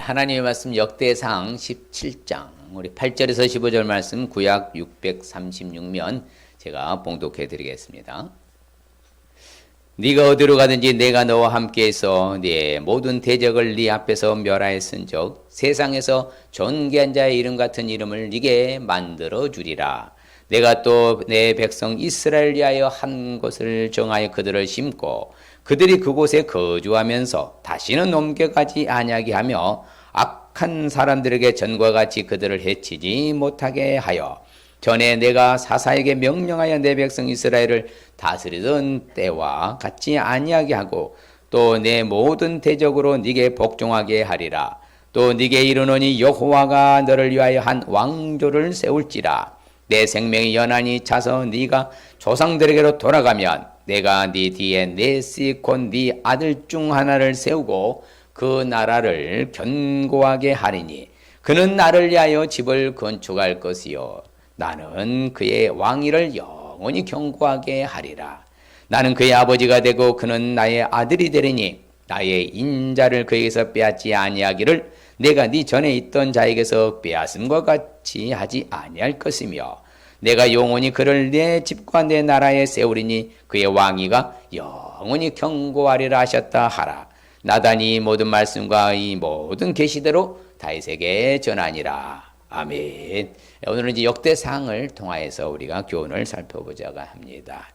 하나님의 말씀 역대상 17장 우리 8절에서 15절 말씀 구약 636면 제가 봉독해 드리겠습니다. 네가 어디로 가든지 내가 너와 함께해서 네 모든 대적을 네 앞에서 멸하였은즉 세상에서 존귀한 자의 이름 같은 이름을 네게 만들어 주리라. 내가 또 내 백성 이스라엘 위하여 한 곳을 정하여 그들을 심고 그들이 그곳에 거주하면서 다시는 옮겨가지 아니하게 하며 악한 사람들에게 전과 같이 그들을 해치지 못하게 하여 전에 내가 사사에게 명령하여 내 백성 이스라엘을 다스리던 때와 같지 아니하게 하고 또 내 모든 대적으로 네게 복종하게 하리라. 또 네게 이르노니 여호와가 너를 위하여 한 왕조를 세울지라. 내 생명이 연한히 차서 네가 조상들에게로 돌아가면 내가 네 뒤에 네시 곧 네 아들 중 하나를 세우고 그 나라를 견고하게 하리니 그는 나를 위하여 집을 건축할 것이요 나는 그의 왕위를 영원히 견고하게 하리라. 나는 그의 아버지가 되고 그는 나의 아들이 되리니 나의 인자를 그에게서 빼앗지 아니하기를 내가 네 전에 있던 자에게서 빼앗음과 같이 하지 아니할 것이며 내가 영원히 그를 내 집과 내 나라에 세우리니 그의 왕위가 영원히 견고하리라 하셨다 하라. 나단이 모든 말씀과 이 모든 계시대로 다윗에게 전하니라. 아멘. 오늘은 이제 역대상을 통하여서 우리가 교훈을 살펴보자고 합니다.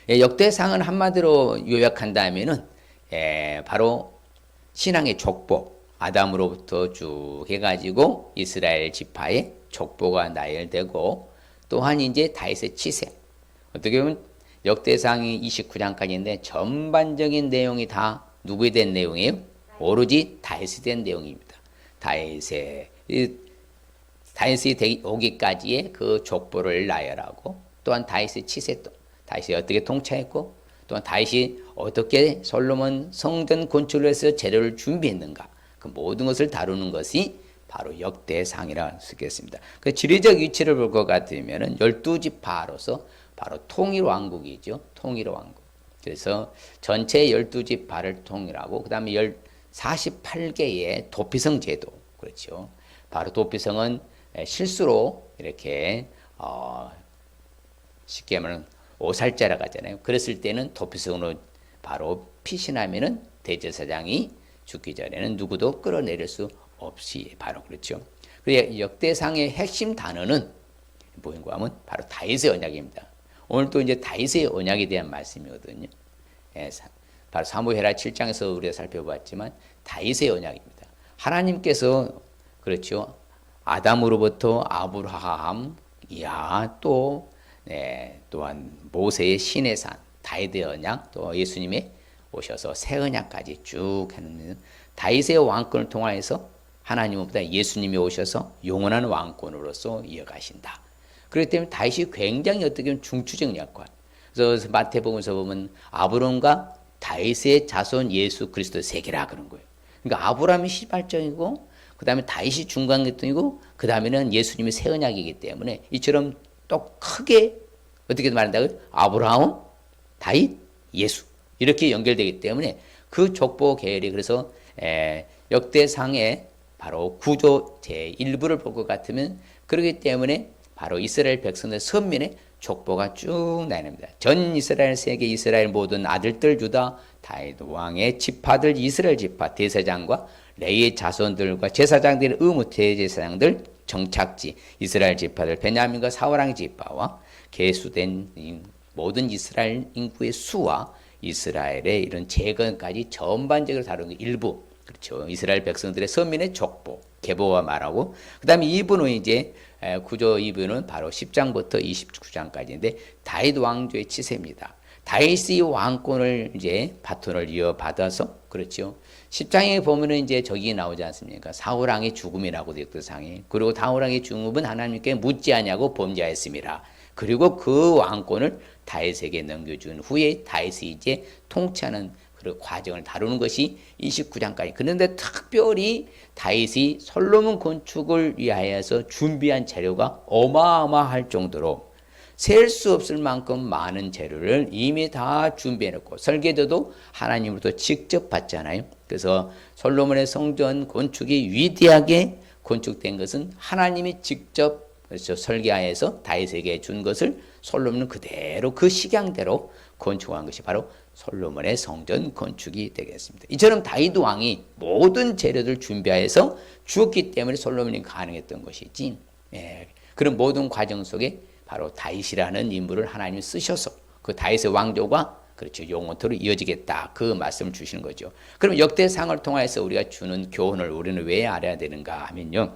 역대상은 한마디로 요약한다면은 바로 신앙의 족보, 아담으로부터 쭉 해가지고 이스라엘 지파의 족보가 나열되고 또한 이제 다윗의 치세. 어떻게 보면 역대상이 29장까지인데 전반적인 내용이 다 누구에 대한 내용이에요? 오로지 다윗에 대한 내용입니다. 다윗이 오기까지의 그 족보를 나열하고 또한 다윗의 치세, 다윗이 어떻게 통치했고 또한 다윗이 어떻게 솔로몬 성전 건축을 해서 재료를 준비했는가 그 모든 것을 다루는 것이 바로 역대상이라고 할 수 있겠습니다. 그 지리적 위치를 볼 것 같으면 12지파로서 바로 통일왕국이죠. 통일왕국. 그래서 전체 12지파를 통일하고 그 다음에 48개의 도피성 제도. 그렇죠. 바로 도피성은 실수로 이렇게 쉽게 말하면 오살자라고 하잖아요. 그랬을 때는 도피성으로 바로 피신하면은 대제사장이 죽기 전에는 누구도 끌어내릴 수 없이 바로 그렇죠. 그래서 역대상의 핵심 단어는 뭐인가 하면 바로 다윗의 언약입니다. 오늘 또 이제 다윗의 언약에 대한 말씀이거든요. 바로 사무엘하 7장에서 우리가 살펴봤지만 다윗의 언약입니다. 하나님께서 그렇죠. 아담으로부터 아브라함, 또한 모세의 신의 산, 다윗의 언약, 또 예수님의 오셔서 새 언약까지 쭉 했는 다윗의 왕권을 통하여서 하나님보다 예수님이 오셔서 영원한 왕권으로서 이어가신다. 그렇기 때문에 다윗이 굉장히 어떻게 보면 중추적 역할. 그래서 마태복음에서 보면 아브람과 다윗의 자손 예수 그리스도 세계라 그런 거예요. 그러니까 아브람이 시발점이고 그 다음에 다윗이 중간계통이고 그 다음에는 예수님이 새 언약이기 때문에 이처럼 또 크게 어떻게 말한다고요? 아브라함, 다윗, 예수 이렇게 연결되기 때문에 그 족보 계열이 그래서 역대상의 바로 구조 제1부를 볼 것 같으면 그렇기 때문에 바로 이스라엘 백성들 선민의 족보가 쭉 나뉩니다. 전 이스라엘 세계 이스라엘 모든 아들들 주다 다윗 왕의 지파들 이스라엘 지파 대제사장과 레위의 자손들과 제사장들의 의무 대제사장들 정착지 이스라엘 지파들 베냐민과 사울왕의 지파와 계수된 모든 이스라엘 인구의 수와 이스라엘의 이런 재건까지 전반적으로 다루는 일부 그렇죠. 이스라엘 백성들의 선민의 족보 계보와 말하고 그 다음에 2부는 이제 구조 2부는 바로 10장부터 29장까지인데 다윗 왕조의 치세입니다. 다윗이 왕권을 이제 바톤을 이어받아서 그렇죠. 10장에 보면은 이제 저기 나오지 않습니까? 사울왕의 죽음이라고 역대상에 그리고 사울왕의 죽음은 하나님께 묻지 아니하고 범죄하였습니다. 그리고 그 왕권을 다윗에게 넘겨준 후에 다윗이 이제 통치하는 그 과정을 다루는 것이 29장까지. 그런데 특별히 다윗이 솔로몬 건축을 위하여서 준비한 재료가 어마어마할 정도로 셀 수 없을 만큼 많은 재료를 이미 다 준비해놓고 설계도도 하나님으로부터 직접 받잖아요. 그래서 솔로몬의 성전 건축이 위대하게 건축된 것은 하나님이 직접 그렇죠. 설계하여서 다윗에게 준 것을 솔로몬은 그대로 그 식양대로 건축한 것이 바로 솔로몬의 성전 건축이 되겠습니다. 이처럼 다윗 왕이 모든 재료를 준비하여서 주었기 때문에 솔로몬이 가능했던 것이지. 그런 모든 과정 속에 바로 다윗이라는 인물을 하나님이 쓰셔서 그 다윗의 왕조가 그렇죠. 영원토록 이어지겠다. 그 말씀을 주시는 거죠. 그럼 역대상을 통해서 우리가 주는 교훈을 우리는 왜 알아야 되는가 하면요.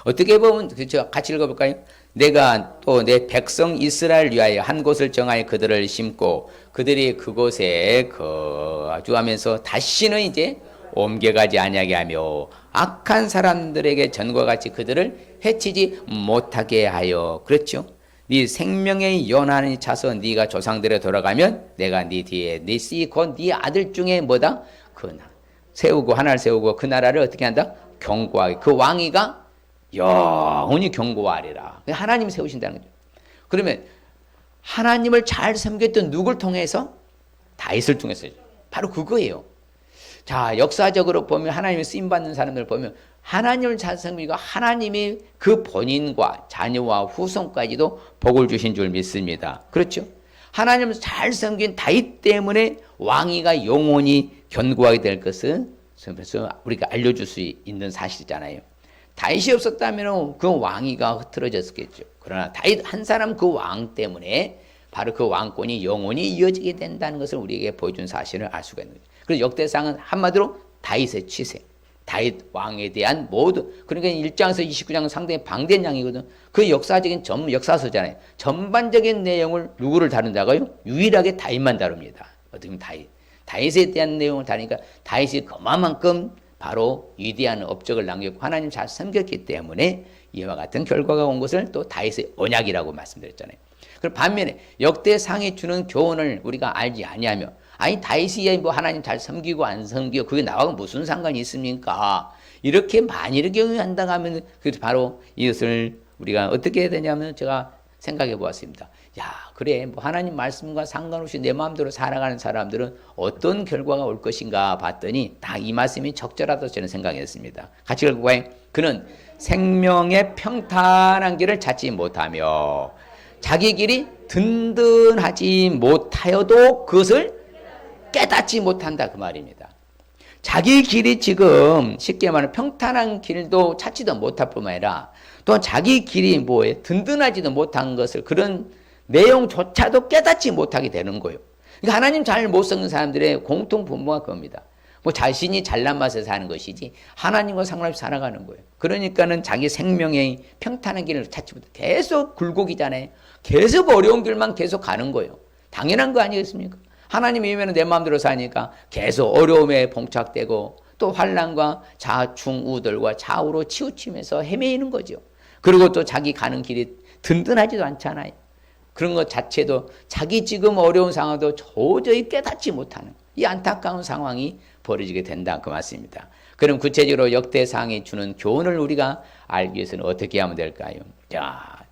어떻게 보면 그렇죠. 같이 읽어볼까요? 내가 또 내 백성 이스라엘 위하여 한 곳을 정하여 그들을 심고 그들이 그곳에 거주하면서 다시는 이제 옮겨가지 아니하게 하며 악한 사람들에게 전과 같이 그들을 해치지 못하게 하여 그렇죠. 네 생명의 연한이 차서 네가 조상들에 돌아가면 내가 네 뒤에 네 씨 곧 네 아들 중에 뭐다? 세우고 하나를 세우고 그 나라를 어떻게 한다? 견고하게 그 왕위가 영원히 견고하리라. 하나님이 세우신다는 거죠. 그러면 하나님을 잘 섬겼던 누굴 통해서? 다윗을 통해서. 바로 그거예요. 자, 역사적으로 보면 하나님의 쓰임받는 사람들 보면 하나님을 잘 섬기고 하나님이 그 본인과 자녀와 후손까지도 복을 주신 줄 믿습니다. 그렇죠? 하나님을 잘 섬긴 다윗 때문에 왕위가 영원히 견고하게 될 것은 우리가 알려줄 수 있는 사실이잖아요. 다윗이 없었다면 그 왕위가 흐트러졌겠죠. 그러나 다윗 한 사람 그 왕 때문에 바로 그 왕권이 영원히 이어지게 된다는 것을 우리에게 보여준 사실을 알 수가 있는 거죠. 그래서 역대상은 한마디로 다윗의 취세, 다윗 왕에 대한 모든, 그러니까 1장에서 29장은 상당히 방대한 양이거든. 그 역사적인 역사서잖아요. 전반적인 내용을 누구를 다룬다고요? 유일하게 다윗만 다룹니다. 어떻게 보면 다윗에 대한 내용을 다루니까 다윗이 그만큼 바로 위대한 업적을 남겼고 하나님 잘 섬겼기 때문에 이와 같은 결과가 온 것을 또 다윗의 언약이라고 말씀드렸잖아요. 그리고 반면에 역대상이 주는 교훈을 우리가 알지 아니하며 아니 다윗이 뭐 하나님 잘 섬기고 안 섬기고 그게 나하고 무슨 상관이 있습니까? 이렇게 만일의 경우에 한다고 하면 그래서 바로 이것을 우리가 어떻게 해야 되냐면 제가 생각해 보았습니다. 야, 그래 뭐 하나님 말씀과 상관없이 내 마음대로 살아가는 사람들은 어떤 결과가 올 것인가 봤더니 다 이 말씀이 적절하다고 저는 생각했습니다. 같이 읽어봐요. 그는 생명의 평탄한 길을 찾지 못하며 자기 길이 든든하지 못하여도 그것을 깨닫지 못한다 그 말입니다. 자기 길이 지금 쉽게 말하면 평탄한 길도 찾지도 못할 뿐만 아니라 또 자기 길이 뭐에 든든하지도 못한 것을 그런 내용조차도 깨닫지 못하게 되는 거예요. 그러니까 하나님 잘 못 섬는 사람들의 공통 분모가 그겁니다. 뭐 자신이 잘난 맛에 사는 것이지 하나님과 상관없이 살아가는 거예요. 그러니까는 자기 생명의 평탄한 길을 찾지 못해 계속 굴곡이잖아요. 계속 어려운 길만 계속 가는 거예요. 당연한 거 아니겠습니까? 하나님이면 내 마음대로 사니까 계속 어려움에 봉착되고 또 환난과 좌충우들과 좌우로 치우치면서 헤매이는 거죠. 그리고 또 자기 가는 길이 든든하지도 않잖아요. 그런 것 자체도 자기 지금 어려운 상황도 도저히 깨닫지 못하는 이 안타까운 상황이 벌어지게 된다 그 말씀입니다. 그럼 구체적으로 역대상이 주는 교훈을 우리가 알기 위해서는 어떻게 하면 될까요? 야,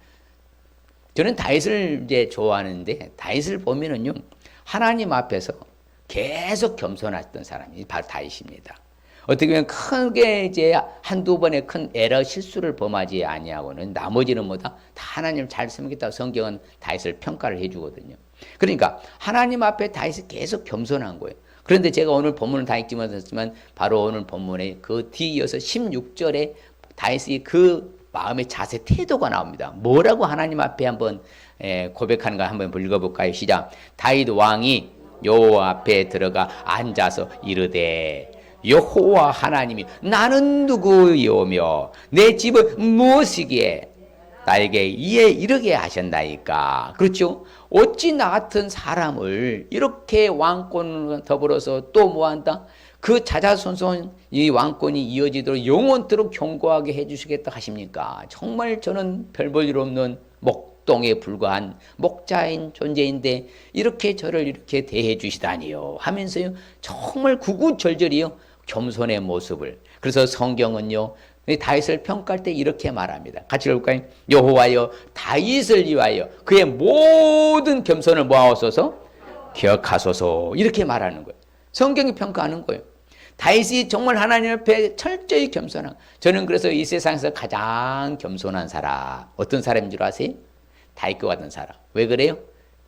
저는 다윗을 이제 좋아하는데 다윗을 보면은요 하나님 앞에서 계속 겸손했던 사람이 바로 다윗입니다. 어떻게 보면 크게 이제 한두 번의 큰 에러 실수를 범하지 아니하고는 나머지는 뭐다? 다 하나님을 잘 섬기겠다고 성경은 다윗을 평가를 해주거든요. 그러니까 하나님 앞에 다윗이 계속 겸손한 거예요. 그런데 제가 오늘 본문을 다 읽지 못했지만 바로 오늘 본문에 그 뒤이어서 16절에 다윗이 그 마음의 자세 태도가 나옵니다. 뭐라고 하나님 앞에 한번 고백하는가 한번 읽어볼까요? 시작. 다윗 왕이 여호와 앞에 들어가 앉아서 이르되 여호와 하나님이 나는 누구이오며 내 집은 무엇이기에 나에게 이에 이르게 하셨나이까. 그렇죠? 어찌 나 같은 사람을 이렇게 왕권 더불어서 또 뭐한다? 그 자자손손 이 왕권이 이어지도록 영원토록 견고하게 해주시겠다 하십니까? 정말 저는 별 볼 일 없는 목동에 불과한 목자인 존재인데 이렇게 저를 이렇게 대해 주시다니요 하면서요 정말 구구절절이요 겸손의 모습을. 그래서 성경은요 다윗을 평가할 때 이렇게 말합니다. 같이 읽을까요? 여호와여 다윗을 위하여 그의 모든 겸손을 모아오소서 기억하소서. 이렇게 말하는 거예요. 성경이 평가하는 거예요. 다윗이 정말 하나님 앞에 철저히 겸손한, 저는 그래서 이 세상에서 가장 겸손한 사람, 어떤 사람인 줄 아세요? 다윗과 같은 사람. 왜 그래요?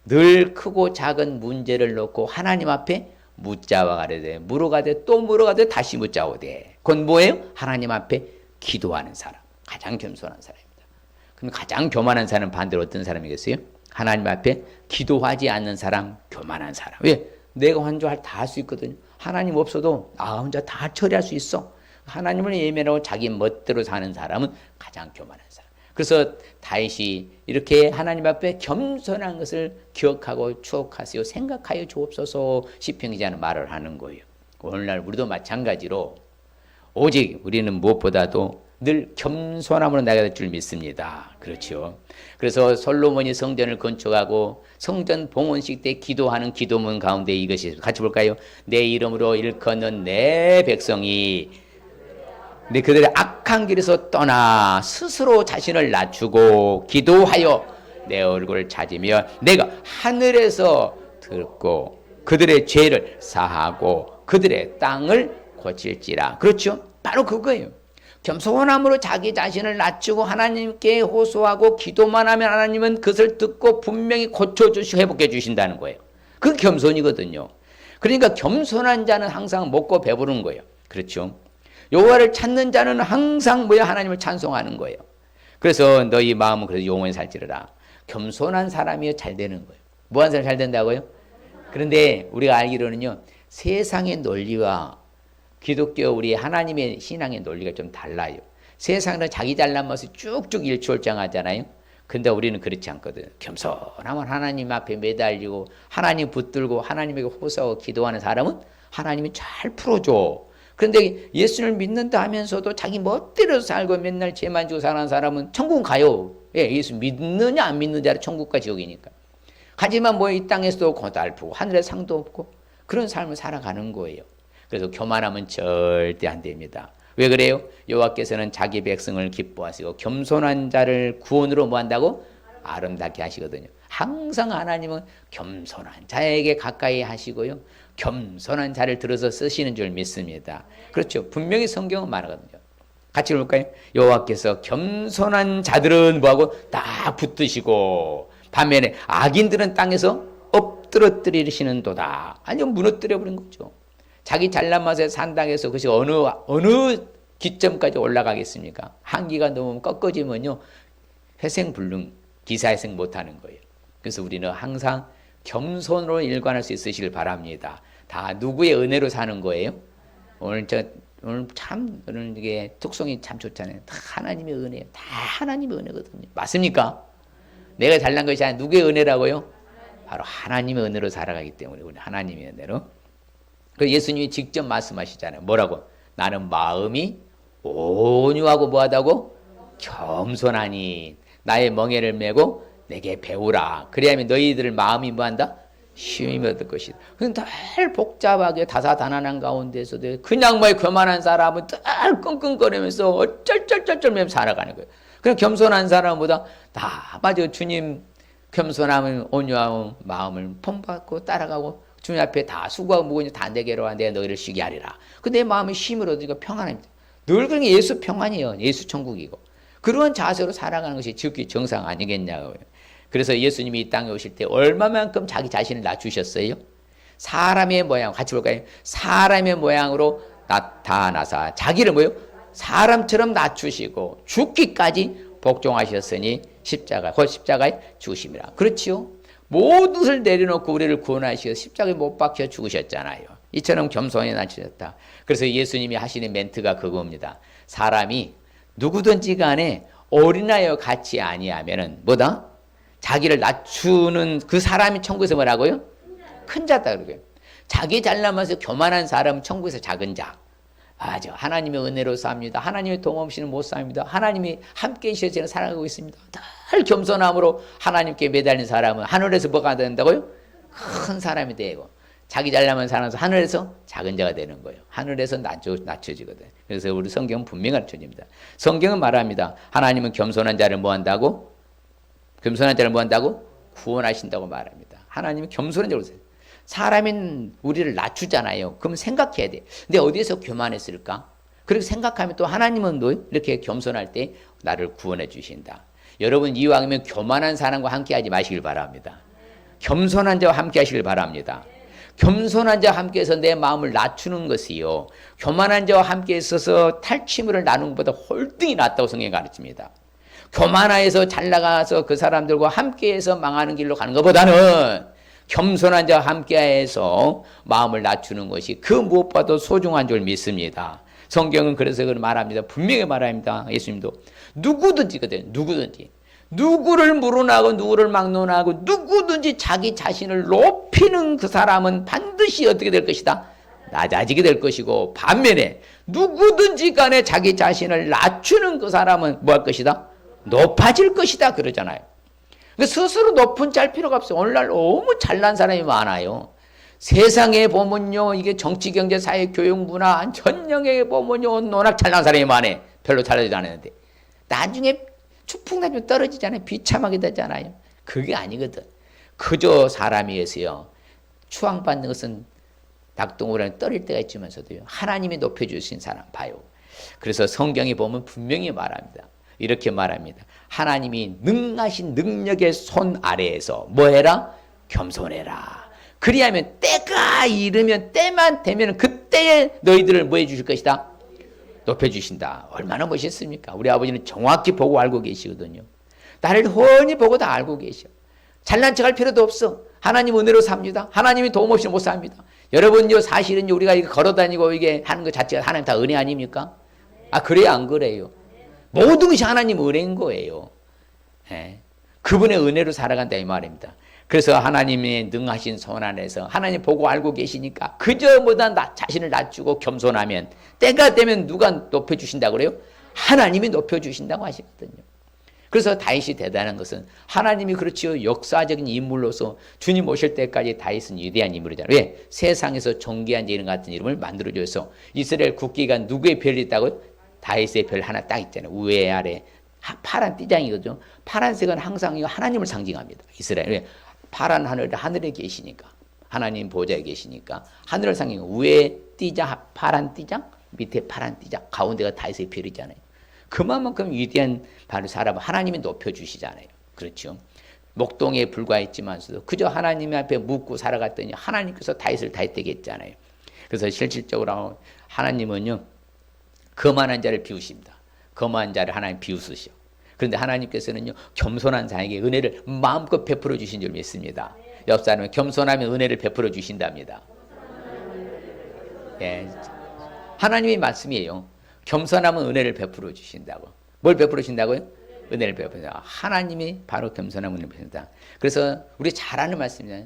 늘 크고 작은 문제를 놓고 하나님 앞에 묻자와 가되 물어가되 또 물어가되 다시 묻자오되, 그건 뭐예요? 하나님 앞에 기도하는 사람, 가장 겸손한 사람입니다. 그럼 가장 교만한 사람은 반대로 어떤 사람이겠어요? 하나님 앞에 기도하지 않는 사람, 교만한 사람. 왜? 내가 혼자 다 할 수 있거든요. 하나님 없어도 나 혼자 다 처리할 수 있어. 하나님을 예면하고 자기 멋대로 사는 사람은 가장 교만한 사람. 그래서 다윗이 이렇게 하나님 앞에 겸손한 것을 기억하고 추억하세요, 생각하여 주옵소서 시편 기자는 말을 하는 거예요. 오늘날 우리도 마찬가지로 오직 우리는 무엇보다도 늘 겸손함으로 나가야 될 줄 믿습니다. 그렇죠. 그래서 솔로몬이 성전을 건축하고 성전 봉헌식 때 기도하는 기도문 가운데 이것이, 같이 볼까요? 내 이름으로 일컫는 내 백성이 내 그들의 악한 길에서 떠나 스스로 자신을 낮추고 기도하여 내 얼굴을 찾으며 내가 하늘에서 듣고 그들의 죄를 사하고 그들의 땅을 고칠지라. 그렇죠? 바로 그거예요. 겸손함으로 자기 자신을 낮추고 하나님께 호소하고 기도만 하면 하나님은 그것을 듣고 분명히 고쳐주시고 회복해 주신다는 거예요. 그게 겸손이거든요. 그러니까 겸손한 자는 항상 먹고 배부른 거예요. 그렇죠? 여호와를 찾는 자는 항상 뭐야? 하나님을 찬송하는 거예요. 그래서 너희 마음은 그래서 영원히 살지르라. 겸손한 사람이 잘 되는 거예요. 뭐한 사람이 잘 된다고요? 그런데 우리가 알기로는요, 세상의 논리와 기독교 우리 하나님의 신앙의 논리가 좀 달라요. 세상은 자기 잘난 모습 쭉쭉 일취월장하잖아요. 근데 우리는 그렇지 않거든요. 겸손하면 하나님 앞에 매달리고 하나님 붙들고 하나님에게 호소하고 기도하는 사람은 하나님이 잘 풀어줘. 그런데 예수를 믿는다 하면서도 자기 멋대로 살고 맨날 죄만 지고 사는 사람은 천국 가요. 예, 예수 믿느냐 안 믿느냐로 천국과 지옥이니까. 하지만 뭐 이 땅에서도 고달프고 하늘에 상도 없고 그런 삶을 살아가는 거예요. 그래서 교만하면 절대 안 됩니다. 왜 그래요? 여호와께서는 자기 백성을 기뻐하시고 겸손한 자를 구원으로 뭐 한다고? 아름답게 하시거든요. 항상 하나님은 겸손한 자에게 가까이 하시고요, 겸손한 자를 들어서 쓰시는 줄 믿습니다. 그렇죠. 분명히 성경은 말하거든요. 같이 볼까요? 여호와께서 겸손한 자들은 뭐하고? 딱 붙드시고 반면에 악인들은 땅에서 엎드러뜨리시는도다. 아니면 무너뜨려 버린 거죠. 자기 잘난 맛에 산당에서 그것이 어느 기점까지 올라가겠습니까? 한기가 넘으면 꺾어지면요, 회생불능, 기사회생 못하는 거예요. 그래서 우리는 항상 겸손으로 일관할 수 있으시길 바랍니다. 다 누구의 은혜로 사는 거예요? 오늘 참 오늘 이게 특성이 참 좋잖아요. 다 하나님의 은혜예요. 다 하나님의 은혜거든요. 맞습니까? 내가 잘난 것이 아니라 누구의 은혜라고요? 바로 하나님의 은혜로 살아가기 때문에 우리 하나님의 은혜로. 그 예수님이 직접 말씀하시잖아요. 뭐라고? 나는 마음이 온유하고 뭐하다고? 겸손하니 나의 멍에를 메고 내게 배우라. 그래야면 너희들 마음이 뭐한다? 쉼이 얻을 것이다. 그건 늘 복잡하게 다사다난한 가운데서도 그냥 뭐 교만한 사람은 늘 끙끙거리면서 어쩔쩔쩔쩔 살아가는 거예요. 그냥 겸손한 사람보다 다 맞아. 주님 겸손함은 온유한 마음을 본받고 따라가고 주님 앞에 다 수고하고 무거운 다 내게로 와 내가 너희를 쉬게 하리라. 그 내 마음이 쉼을 얻으니까 평안합니다. 늘 그런 게 예수 평안이에요. 예수 천국이고. 그런 자세로 살아가는 것이 지극히 정상 아니겠냐고요. 그래서 예수님이 이 땅에 오실 때 얼마만큼 자기 자신을 낮추셨어요? 사람의 모양, 같이 볼까요? 사람의 모양으로 나타나사 자기를 뭐요? 사람처럼 낮추시고 죽기까지 복종하셨으니 곧 십자가에 죽으심이라. 그렇지요? 모든 것을 내려놓고 우리를 구원하시고 십자가에 못 박혀 죽으셨잖아요. 이처럼 겸손히 낮추셨다. 그래서 예수님이 하시는 멘트가 그겁니다. 사람이 누구든지 간에 어린아이와 같이 아니하면은 뭐다? 자기를 낮추는 그 사람이 천국에서 뭐라고요? 큰 자다 그러고요. 자기 잘나면서 교만한 사람은 천국에서 작은 자. 맞아. 하나님의 은혜로 삽니다. 하나님의 도움 없이는 못 삽니다. 하나님이 함께 계셔서 저는 살아가고 있습니다. 늘 겸손함으로 하나님께 매달린 사람은 하늘에서 뭐가 된다고요? 큰 사람이 되고 자기 잘나면 살아서 하늘에서 작은 자가 되는 거예요. 하늘에서 낮춰지거든. 그래서 우리 성경은 분명히 가르쳐줍니다. 성경은 말합니다. 하나님은 겸손한 자를 뭐 한다고? 겸손한 자를 뭐 한다고? 구원하신다고 말합니다. 하나님은 겸손한 자를 사람인 우리를 낮추잖아요. 그럼 생각해야 돼. 근데 어디에서 교만했을까? 그렇게 생각하면 또 하나님은 또 이렇게 겸손할 때 나를 구원해 주신다. 여러분 이왕이면 교만한 사람과 함께 하지 마시길 바랍니다. 겸손한 자와 함께 하시길 바랍니다. 겸손한 자와 함께해서 내 마음을 낮추는 것이요. 교만한 자와 함께 있어서 탈취물을 나누는 것보다 홀등이 낫다고 성경이 가르칩니다. 교만해서 잘 나가서 그 사람들과 함께해서 망하는 길로 가는 것보다는 겸손한 자와 함께해서 마음을 낮추는 것이 그 무엇보다도 소중한 줄 믿습니다. 성경은 그래서 말합니다. 분명히 말합니다. 예수님도 누구든지거든. 누구를 물어나고 누구를 막론하고 누구든지 자기 자신을 높이는 그 사람은 반드시 어떻게 될 것이다? 낮아지게 될 것이고 반면에 누구든지 간에 자기 자신을 낮추는 그 사람은 뭐 할 것이다? 높아질 것이다 그러잖아요. 스스로 높은 짤 필요가 없어요. 오늘날 너무 잘난 사람이 많아요. 세상에 보면요, 이게 정치, 경제, 사회, 교육, 문화, 전형에 보면요, 워낙 잘난 사람이 많아요. 별로 잘하지도 않았는데. 나중에 추풍나면 떨어지잖아요. 비참하게 되잖아요. 그게 아니거든. 그저 사람이 해서요, 추앙받는 것은 낙동우라는 떨릴 때가 있지만서도요, 하나님이 높여주신 사람 봐요. 그래서 성경에 보면 분명히 말합니다. 이렇게 말합니다. 하나님이 능하신 능력의 손 아래에서 뭐 해라? 겸손해라. 그리하면 때가 이르면 때만 되면 그때에 너희들을 뭐 해주실 것이다? 높여주신다. 얼마나 멋있습니까? 우리 아버지는 정확히 보고 알고 계시거든요. 나를 훤히 보고 다 알고 계셔. 잘난 척할 필요도 없어. 하나님 은혜로 삽니다. 하나님이 도움 없이 못 삽니다. 여러분요, 사실은요, 우리가 이게 걸어다니고 이게 하는 것 자체가 하나님 다 은혜 아닙니까? 아, 그래야 안 그래요? 모든 것이 하나님 은혜인 거예요. 예. 그분의 은혜로 살아간다 이 말입니다. 그래서 하나님의 능하신 손 안에서 하나님 보고 알고 계시니까 그저보다 자신을 낮추고 겸손하면 때가 되면 누가 높여주신다고 그래요? 하나님이 높여주신다고 하시거든요. 그래서 다윗이 대단한 것은 하나님이 그렇지요, 역사적인 인물로서 주님 오실 때까지 다윗은 위대한 인물이잖아요. 왜? 세상에서 존귀한 이름 같은 이름을 만들어줘서 이스라엘 국기가 누구의 별이 있다고요? 다윗의 별 하나 딱 있잖아요. 우에 아래 파란 띠장이거든요. 파란색은 항상 하나님을 상징합니다. 이스라엘. 파란 하늘에 계시니까, 하나님 보좌에 계시니까 하늘을 상징하고 우에 띠장, 파란 띠장, 밑에 파란 띠장, 가운데가 다윗의 별이잖아요. 그만큼 위대한 바로 사람 하나님이 높여주시잖아요. 그렇죠. 목동에 불과했지만서도 그저 하나님 앞에 묻고 살아갔더니 하나님께서 다윗을 다윗되게 했잖아요. 그래서 실질적으로 하나님은요, 거만한 자를 비우십니다. 거만한 자를 하나님 비우시죠. 그런데 하나님께서는요, 겸손한 자에게 은혜를 마음껏 베풀어 주신 줄 믿습니다. 옆 사람은 겸손하면 은혜를 베풀어 주신답니다. 예, 하나님의 말씀이에요. 겸손하면 은혜를 베풀어 주신다고. 뭘 베풀어 주신다고요? 은혜를 베풀어 주신다. 하나님이 바로 겸손하면 은혜를 베푼다. 그래서 우리 잘 아는 말씀이잖아요.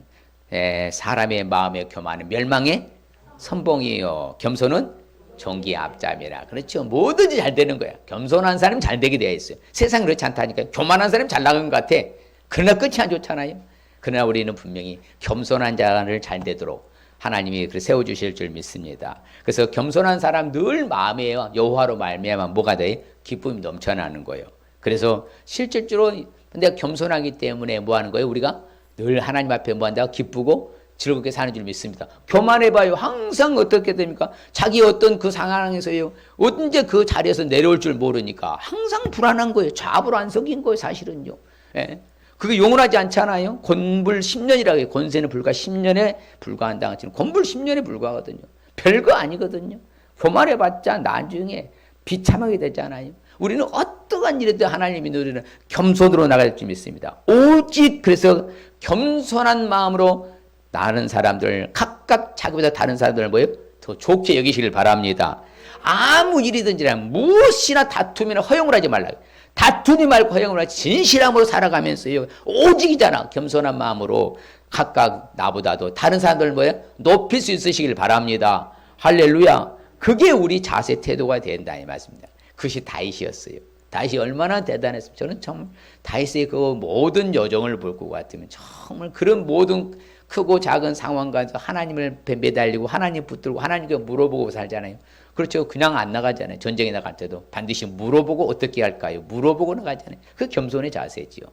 예, 사람의 마음에 교만은 멸망의 선봉이요, 겸손은 종기의 앞잡이라. 그렇죠. 뭐든지 잘 되는 거야. 겸손한 사람이 잘 되게 되어 있어요. 세상이 그렇지 않다니까요. 교만한 사람이 잘 나가는 것 같아. 그러나 끝이 안 좋잖아요. 그러나 우리는 분명히 겸손한 자를 잘 되도록 하나님이 세워주실 줄 믿습니다. 그래서 겸손한 사람 늘 마음에 여호와로 말미암아 뭐가 돼? 기쁨이 넘쳐나는 거예요. 그래서 실질적으로 내가 겸손하기 때문에 뭐 하는 거예요? 우리가 늘 하나님 앞에 뭐 한다고? 기쁘고 즐겁게 사는 줄 믿습니다. 교만해봐요. 항상 어떻게 됩니까? 자기 어떤 그 상황에서요, 언제 그 자리에서 내려올 줄 모르니까 항상 불안한 거예요. 좌불안석인 거예요, 사실은요. 예. 그게 용언하지 않잖아요. 곤불 10년이라고 해요. 권세는 불과 10년에 불과한다는 것처럼 곤불 10년에 불과하거든요. 별거 아니거든요. 교만해봤자 나중에 비참하게 되잖아요. 우리는 어떠한 일에도 하나님이 우리는 겸손으로 나갈 줄 믿습니다. 오직 그래서 겸손한 마음으로 다른 사람들, 각각 자기보다 다른 사람들을 뭐예요? 더 좋게 여기시길 바랍니다. 아무 일이든지나 무엇이나 다툼이나 허용을 하지 말라. 다투지 말고 허용을 하지, 진실함으로 살아가면서요, 오직이잖아. 겸손한 마음으로 각각 나보다도 다른 사람들을 뭐예요? 높일 수 있으시길 바랍니다. 할렐루야. 그게 우리 자세 태도가 된다 이 말씀입니다. 그것이 다윗이었어요. 다윗이 얼마나 대단했습니까? 저는 정말 다윗의 그 모든 여정을 볼 것 같으면 정말 그런 모든 크고 작은 상황과도 하나님을 매달리고 하나님 붙들고 하나님께 물어보고 살잖아요. 그렇죠. 그냥 안 나가잖아요. 전쟁에 나갈 때도 반드시 물어보고 어떻게 할까요? 물어보고 나가잖아요. 그 겸손의 자세지요.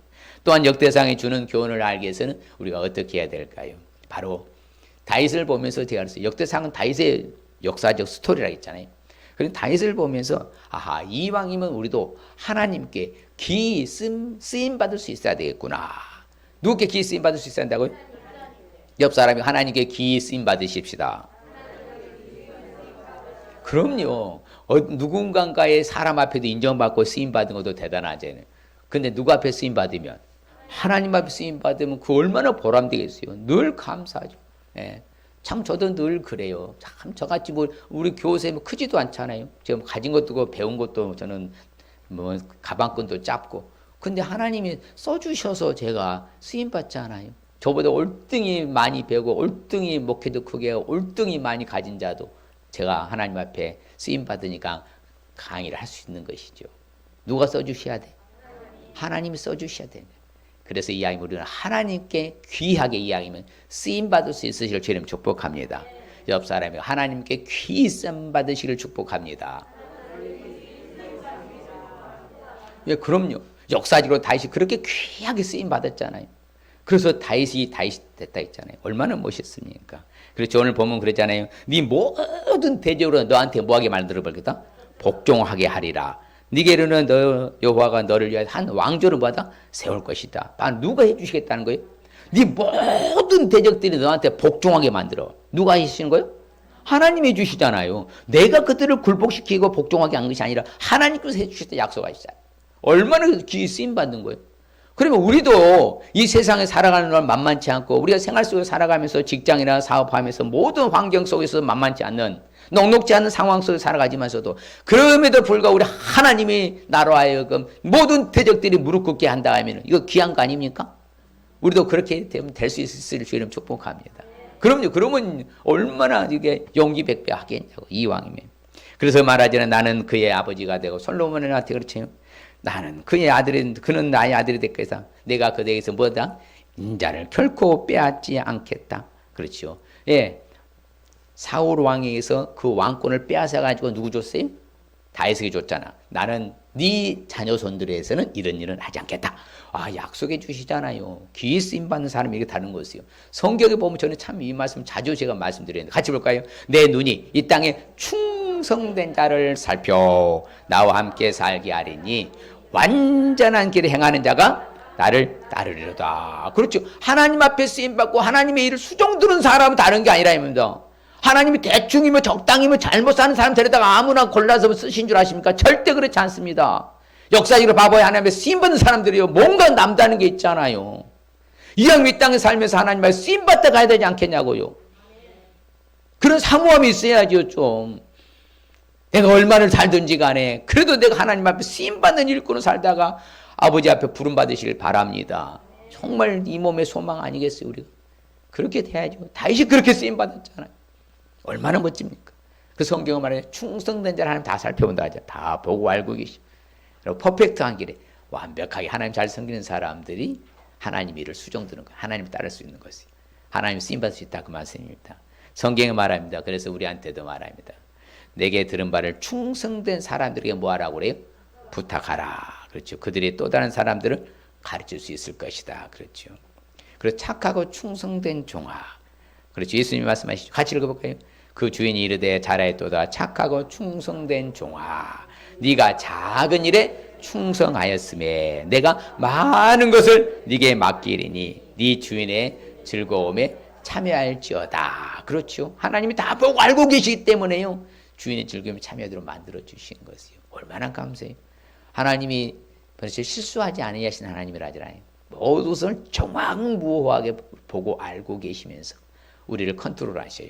또한 역대상이 주는 교훈을 알기 위해서는 우리가 어떻게 해야 될까요? 바로 다윗을 보면서 제가 그랬어요. 역대상은 다윗의 역사적 스토리라 했잖아요. 그래서 다윗을 보면서 아하, 이 왕이면 우리도 하나님께 귀히 쓰임 받을 수 있어야 되겠구나. 누구께 귀히 쓰임 받을 수 있어야 한다고요? 옆 사람이 하나님께 귀히 쓰임 받으십시다. 그럼요. 누군가의 사람 앞에도 인정받고 쓰임 받은 것도 대단하잖아요. 근데 누구 앞에 쓰임 받으면 하나님 앞에 쓰임 받으면 그 얼마나 보람되겠어요. 늘 감사하죠. 예. 참 저도 늘 그래요. 참 저같이 뭐 우리 교세 뭐 크지도 않잖아요. 지금 가진 것도 배운 것도 저는 뭐 가방끈도 짧고. 근데 하나님이 써주셔서 제가 쓰임 받잖아요. 저보다 올등이 많이 배우고 올등이 목회도 크게 하고 올등이 많이 가진 자도 제가 하나님 앞에 쓰임 받으니까 강의를 할 수 있는 것이죠. 누가 써주셔야 돼? 하나님이 써주셔야 돼. 그래서 이왕이면 우리는 하나님께 귀하게 이왕이면 쓰임 받을 수 있으시길 주님 축복합니다. 옆 사람이 하나님께 귀히 쓰임 받으시길 축복합니다. 예, 그럼요. 역사적으로 다윗이 그렇게 귀하게 쓰임 받았잖아요. 그래서 다윗이 됐다 했잖아요. 얼마나 멋있습니까? 그래서 오늘 보면 그랬잖아요. 네 모든 대적으로 너한테 뭐하게 만들어버리겠다? 복종하게 하리라. 니게르는 너 여호와가 너를 위하여 한 왕조를 뭐하다? 세울 것이다. 누가 해주시겠다는 거예요? 네 모든 대적들이 너한테 복종하게 만들어. 누가 해주시는 거예요? 하나님이 해주시잖아요. 내가 그들을 굴복시키고 복종하게 한 것이 아니라 하나님께서 해주시다 약속하시잖아요. 얼마나 귀히 쓰임 받는 거예요? 그러면 우리도 이 세상에 살아가는 건 만만치 않고 우리가 생활 속에 살아가면서 직장이나 사업하면서 모든 환경 속에서 만만치 않는 녹록지 않은 상황 속에 살아가지만서도 그럼에도 불구하고 우리 하나님이 나로 하여금 모든 대적들이 무릎 꿇게 한다 하면 이거 귀한 거 아닙니까? 우리도 그렇게 되면 될 수 있을 주님 축복합니다. 그럼요. 그러면 얼마나 이게 용기 백배 하겠냐고 이왕이면. 그래서 말하자면 나는 그의 아버지가 되고 솔로몬한테 그렇죠. 나는 그는 나의 아들이 됐겠다. 내가 그에게서 뭐다? 인자를 결코 빼앗지 않겠다. 그렇죠. 예. 사울 왕에게서 그 왕권을 빼앗아 가지고 누구 줬어요? 다윗에게 줬잖아. 나는 네 자녀손들에서는 이런 일은 하지 않겠다. 아, 약속해 주시잖아요. 귀히 쓰임 받는 사람이 이게 다른 것이요. 성경에 보면 저는 참 이 말씀 자주 제가 말씀드리는데 같이 볼까요? 내 눈이 이 땅에 충성된 자를 살펴 나와 함께 살게 하리니 완전한 길을 행하는 자가 나를 따르리로다. 그렇죠. 하나님 앞에 쓰임 받고 하나님의 일을 수종 두는 사람은 다른 게 아니라입니다. 하나님이 대충이면 적당히면 잘못 사는 사람 데려다가 아무나 골라서 쓰신 줄 아십니까? 절대 그렇지 않습니다. 역사적으로 봐봐야 하나님의 쓰임받는 사람들이요. 뭔가 남다른 게 있잖아요. 이왕 이 땅에 살면서 하나님 앞에 쓰임받다 가야 되지 않겠냐고요. 그런 사모함이 있어야죠. 좀. 내가 얼마나 살든지 간에 그래도 내가 하나님 앞에 쓰임받는 일꾼으로 살다가 아버지 앞에 부름받으시길 바랍니다. 정말 이 몸의 소망 아니겠어요? 우리가 그렇게 돼야죠. 다윗이 그렇게 쓰임받았잖아요. 얼마나 멋집니까? 그 성경을 말해 충성된 자를 하나님 다 살펴본다 하죠. 다 보고 알고 계시고 그리고 퍼펙트한 길에 완벽하게 하나님 잘 섬기는 사람들이 하나님 일을 수종드는 거예요. 하나님 따를 수 있는 것이에요. 하나님 쓰임받을 수 있다 그 말씀입니다. 성경에 말합니다. 그래서 우리한테도 말합니다. 내게 들은 바를 충성된 사람들에게 뭐하라고 그래요? 부탁하라. 그렇죠. 그들이 또 다른 사람들을 가르칠 수 있을 것이다. 그렇죠. 그리고 착하고 충성된 종아. 그렇죠. 예수님이 말씀하시죠. 같이 읽어볼까요? 그 주인이 이르되 잘하였도다. 착하고 충성된 종아. 네가 작은 일에 충성하였음에 내가 많은 것을 네게 맡기리니 네 주인의 즐거움에 참여할지어다. 그렇죠. 하나님이 다 보고 알고 계시기 때문에요. 주인의 즐거움에 참여하도록 만들어주신 것이요. 얼마나 감사해요. 하나님이 벌써 실수하지 아니하신 하나님이라잖아요. 모든 것을 정확무호하게 보고 알고 계시면서 우리를 컨트롤하셔요.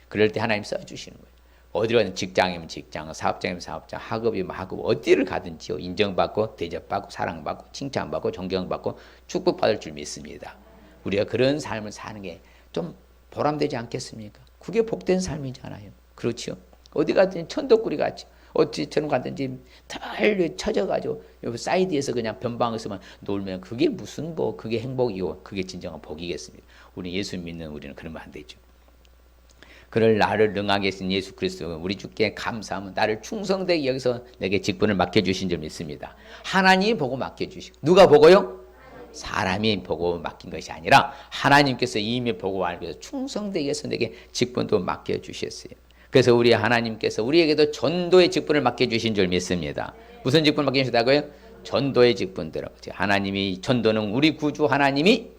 그럴 때 하나님 써주시는 거예요. 어디로 가든 직장이면 직장, 사업장이면 사업장, 학업이면 학업, 어디를 가든지요. 인정받고 대접받고 사랑받고 칭찬받고 존경받고 축복받을 줄 믿습니다. 우리가 그런 삶을 사는 게 좀 보람되지 않겠습니까? 그게 복된 삶이잖아요. 그렇죠. 어디 가든지 천덕꾸리 같이 어디처럼 가든지 달 쳐져가지고 사이드에서 그냥 변방에서만 놀면 그게 무슨 그게 행복이고 그게 진정한 복이겠습니까? 우리 예수 믿는 우리는 그러면 안 되죠. 그를 나를 능하게 하신 예수 그리스도 우리 주께 감사하면 나를 충성되게 여기서 내게 직분을 맡겨주신 줄 믿습니다. 하나님이 보고 맡겨주시고 누가 보고요? 사람이 보고 맡긴 것이 아니라 하나님께서 이미 보고 알고 해서 충성되게 해서 내게 직분도 맡겨주셨어요. 그래서 우리 하나님께서 우리에게도 전도의 직분을 맡겨주신 줄 믿습니다. 무슨 직분을 맡겨주셨다고요? 전도의 직분대로. 하나님이 전도는 우리 구주 하나님이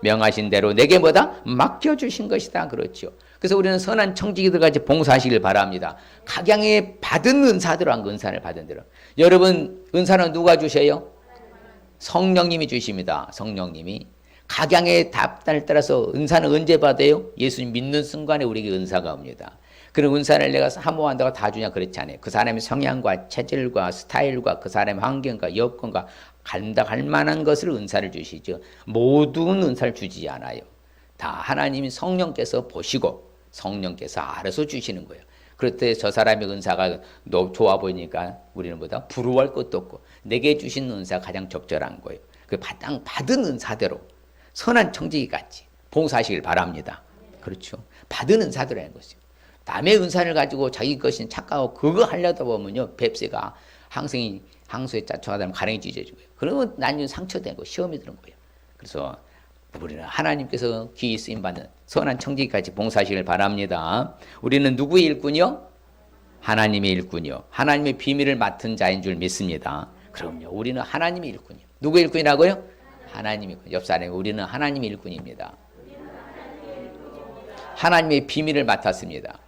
명하신 대로 내게 뭐다? 맡겨주신 것이다. 그렇죠. 그래서 우리는 선한 청지기들 같이 봉사하시길 바랍니다. 각양에 받은 은사대로 한 은사를 받은 대로. 여러분 은사는 누가 주셔요? 성령님이 주십니다. 성령님이. 각양의 답단을 따라서 은사는 언제 받아요? 예수님 믿는 순간에 우리에게 은사가 옵니다. 그런 은사를 내가 사모한다고 다 주냐? 그렇지 않아요. 그 사람의 성향과 체질과 스타일과 그 사람의 환경과 여건과 감당할 만한 것을 은사를 주시죠. 모든 은사를 주지 않아요. 다 하나님이 성령께서 보시고 성령께서 알아서 주시는 거예요. 그럴 때 저 사람의 은사가 너무 좋아 보이니까 우리는 보다 부러워할 것도 없고 내게 주신 은사가 가장 적절한 거예요. 그 받은 은사대로 선한 청지기 같이 봉사하시길 바랍니다. 그렇죠. 받은 은사대로 하는 것이죠. 남의 은사를 가지고 자기 것이 착각하고 그거 하려다 보면요. 뱁새가 항소에 짜쳐가다 가랭이 찢어지고요. 그러면 나중에 상처되고 시험이 드는 거예요. 그래서 우리는 하나님께서 귀히 쓰임받는 선한 청지기까지 봉사하시길 바랍니다. 우리는 누구의 일꾼이요? 하나님의 일꾼이요. 하나님의 비밀을 맡은 자인 줄 믿습니다. 그럼요. 우리는 하나님의 일꾼이요. 누구의 일꾼이라고요? 하나님의 일꾼. 옆 사람이 우리는 하나님의 일꾼입니다. 하나님의 비밀을 맡았습니다.